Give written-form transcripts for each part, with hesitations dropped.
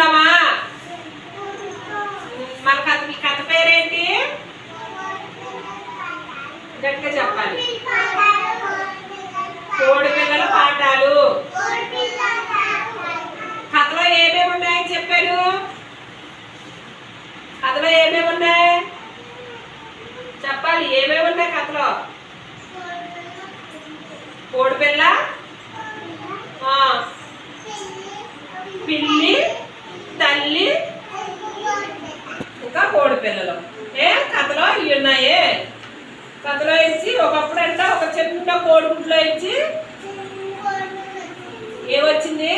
కూర్చుందామా? మన కథ పేరేంటి? గట్టిగా చెప్పాలి. కోడి పిల్లల పాఠాలు. కథలో ఏమేమి ఉన్నాయని చెప్పాను? కథలో ఏమేమి ఉన్నాయి చెప్పాలి. ఏమేమి ఉన్నాయి కథలో? కోడిపిల్ల, పిల్లి, తల్లి, ఇంకా కోడిపిల్లలు. కథలో ఇవి ఉన్నాయి. కథలో ఇచ్చి ఒకప్పుడు అంట ఒక చిన్న కోడిగుడ్లో ఇచ్చి ఏమొచ్చింది?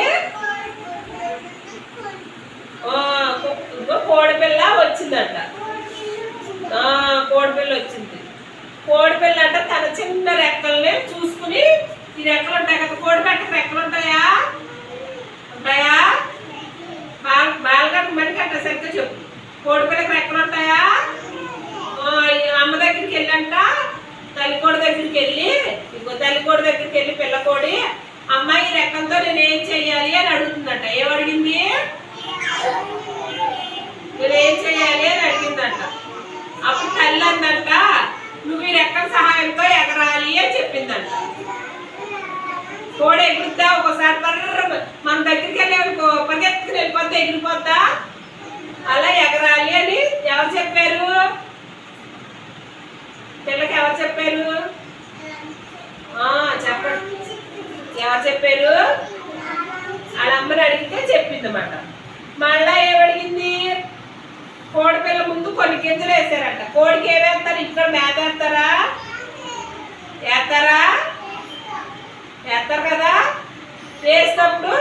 కోడిపిల్ల వచ్చిందంట. కోడిపిల్ల వచ్చింది. కోడిపిల్ల అంట తన చిన్న రెక్కల్ని చూసుకుని, ఈ రెక్కలు ఉంటాయి కదా, కోడిపెట్టకి రెక్కలు ఉంటాయా? ఉంటాయా? బాలగట్ట మడికట్ట సరిగ్గా చెప్పు. కోడిపిల్లకి రెక్కలు ఉంటాయా? అమ్మ దగ్గరికి వెళ్ళంట, తల్లికోడి దగ్గరికి వెళ్ళి, ఇంకో తల్లికోడి దగ్గరికి వెళ్ళి పిల్లకోడి, అమ్మాయి రెక్కలతో నేను ఏం చెయ్యాలి అని అడుగుతుందంట. ఏమడిగింది? నేను ఏం చెయ్యాలి అని అడిగిందంట. అప్పుడు తల్లి అందంట, నువ్వు ఈ రెక్కల సహాయంతో ఎగరాలి అని చెప్పిందంట. కోడి ఎగురుద్దా? ఒకసారి మన దగ్గరికి వెళ్ళి పరిగెత్తుకుని వెళ్ళిపోద్దా? ఎగిరిపోద్దా? అలా ఎగరాలి అని ఎవరు చెప్పారు? పిల్లకి ఎవరు చెప్పారు? చెప్పండి. ఎవరు చెప్పారు? వాళ్ళ అమ్మని అడిగితే చెప్పింది అన్నమాట. మళ్ళా ఏమడిగింది? కోడిపిల్ల ముందు కొన్ని గింజలు వేసారంట. కోడికి ఏమేస్తారు? ఇంట్లో మేత వేస్తారా? వేస్తారు కదా. వేసినప్పుడు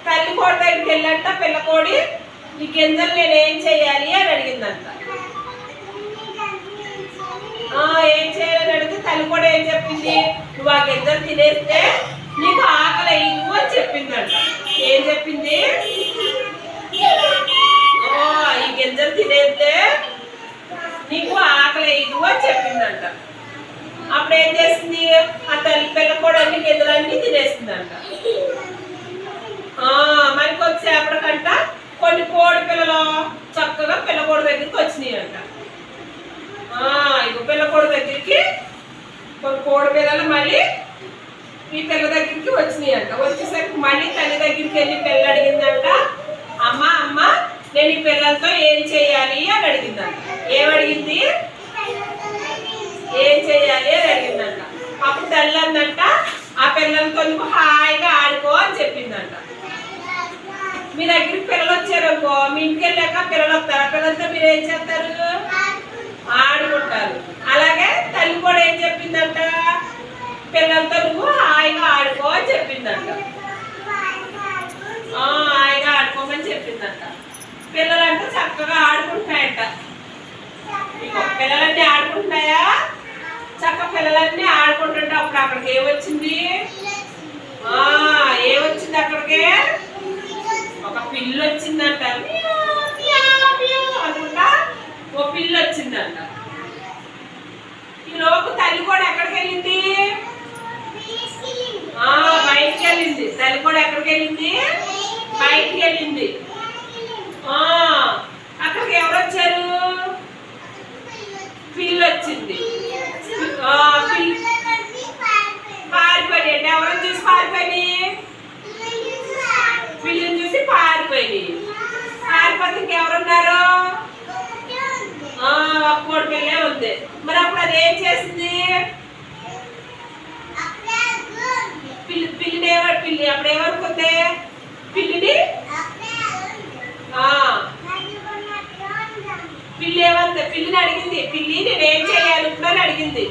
తల్లి కోడి దగ్గరికి వెళ్ళంట, పిల్లకోడి ఈ గింజలు నేను ఏం చెయ్యాలి అని అడిగిందంట. ఏం చేయాలని అడిగితే తల్లి కూడా ఏం చెప్పింది? నువ్వు ఆ గింజలు తినేస్తే నీకు ఆకలి అయ్యింది అని చెప్పిందంట. ఏం చెప్పింది? ఈ గింజలు తినేస్తే నీకు ఆకలి అయ్యింది అని చెప్పిందంట. అప్పుడు ఏం చేసింది? ఆ తల్లి పిల్ల కూడా అన్ని గింజలన్నీ తినేసిందంట. మరి కొద్దిసేపటికంట కొన్ని కోడి పిల్లలు చక్కగా పిల్లకోడి దగ్గరికి వచ్చినాయి అంట. ఇక పిల్లకోడి దగ్గరికి కొన్ని కోడి పిల్లలు మళ్ళీ ఈ పిల్ల దగ్గరికి వచ్చినాయి అంట. వచ్చేసరికి మళ్ళీ తల్లి దగ్గరికి వెళ్ళి పిల్ల అడిగిందంట, అమ్మ నేను ఈ పిల్లలతో ఏం చెయ్యాలి అని అడిగిందంట. ఏమడిగింది? ఏం చెయ్యాలి అని అడిగిందంట. అప్పుడు తల్లి అందంట, ఆ పిల్లలతో నువ్వు హాయిగా ఆడుకో అని చెప్పిందంట. మీ దగ్గరికి పిల్లలు వచ్చారనుకో, మీ ఇంటికి వెళ్ళాక పిల్లలు వస్తారు. పిల్లలతో మీరు ఏం చేస్తారు? ఆడుకుంటారు. అలాగే తల్లి కూడా ఏం చెప్పిందంట? పిల్లలతో నువ్వు హాయిగా ఆడుకో అని చెప్పిందంట. హాయిగా ఆడుకోమని చెప్పిందంట. పిల్లలంటే చక్కగా ఆడుకుంటున్నాయంట. పిల్లలన్నీ ఆడుకుంటున్నాయా? చక్కగా పిల్లలన్నీ ఆడుకుంటుంటే అప్పుడు అక్కడికి ఏమొచ్చింది? ఏమొచ్చింది అక్కడికి? ఒక పిల్లి వచ్చిందంట. అనుకుంటా ఓ పిల్లి వచ్చిందంట. ఈ లోపు తల్లి కూడా ఎక్కడికి వెళ్ళింది? బయటికి వెళ్ళింది. తల్లి కూడా ఎక్కడికి వెళ్ళింది? బయటికి వెళ్ళింది. అక్కడికి ఎవరు వచ్చారు? పిల్లి వచ్చింది. పారిపోయి అంటే ఎవరని చూసి పారిపోయి? పిల్లిని చూసి పారిపోయి. పారిపోతే ఇంకెవరున్నారు? కోడి పిల్లే ఉంది. మరి అప్పుడు అది ఏం చేసింది? పిల్లిని అప్పుడు ఏమనుకుంది? పిల్లిని పిల్లి ఏమంది? పిల్లిని అడిగింది, పిల్లి నేనేం చేయాలి ఇప్పుడు అని అడిగింది.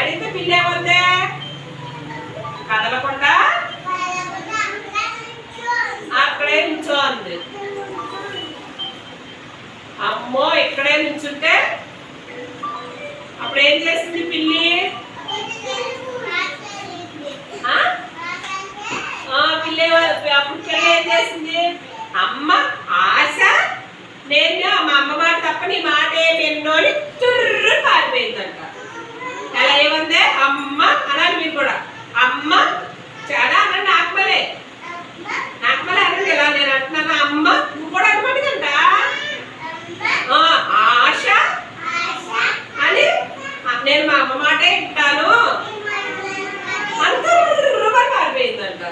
అడిగితే పిల్లి ఏమంది? కదలకుండా అక్కడే నుంచో అంది. అమ్మో ఇక్కడే నుంచుంటే అప్పుడు ఏం చేసింది పిల్లి? అప్పుడు పిల్ల ఏం చేసింది? అమ్మ ఆశ, నేను మా అమ్మ మాట తప్ప నీ మాట ఏమి ఎన్నోని తుర్రు పారిపోయిందంట. ఎలా ఏమందే? అమ్మ అనాలి మీరు కూడా. అమ్మ చాలా అనండి ఆత్మలే. నేను మా అమ్మ మాటే వింటాను అంత మారిపోయిందంట.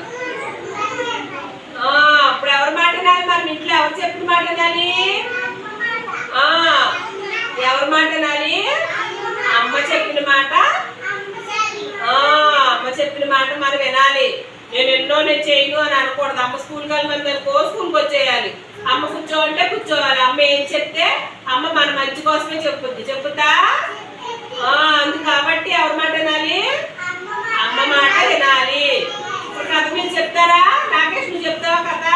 అప్పుడు ఎవరి మాట వినాలి? మన ఇంట్లో ఎవరు చెప్పిన మాట వినాలి? ఎవరి మాట వినాలి? అమ్మ చెప్పిన మాట. అమ్మ చెప్పిన మాట మనం వినాలి. నేను చేయను అని అనకూడదు. అమ్మ స్కూల్కి వెళ్ళమని అనుకో, స్కూల్కి వచ్చేయాలి. అమ్మ కూర్చోమంటే కూర్చోవాలి. అమ్మ ఏం చెప్తే అమ్మ మన మంచి కోసమే చెప్పుద్దా. అందుకు కాబట్టి ఎవరి మాట వినాలి? అమ్మ మాట వినాలి. ఇప్పుడు కథ మీరు చెప్తారా? రాకేష్ నువ్వు చెప్తావా కథ?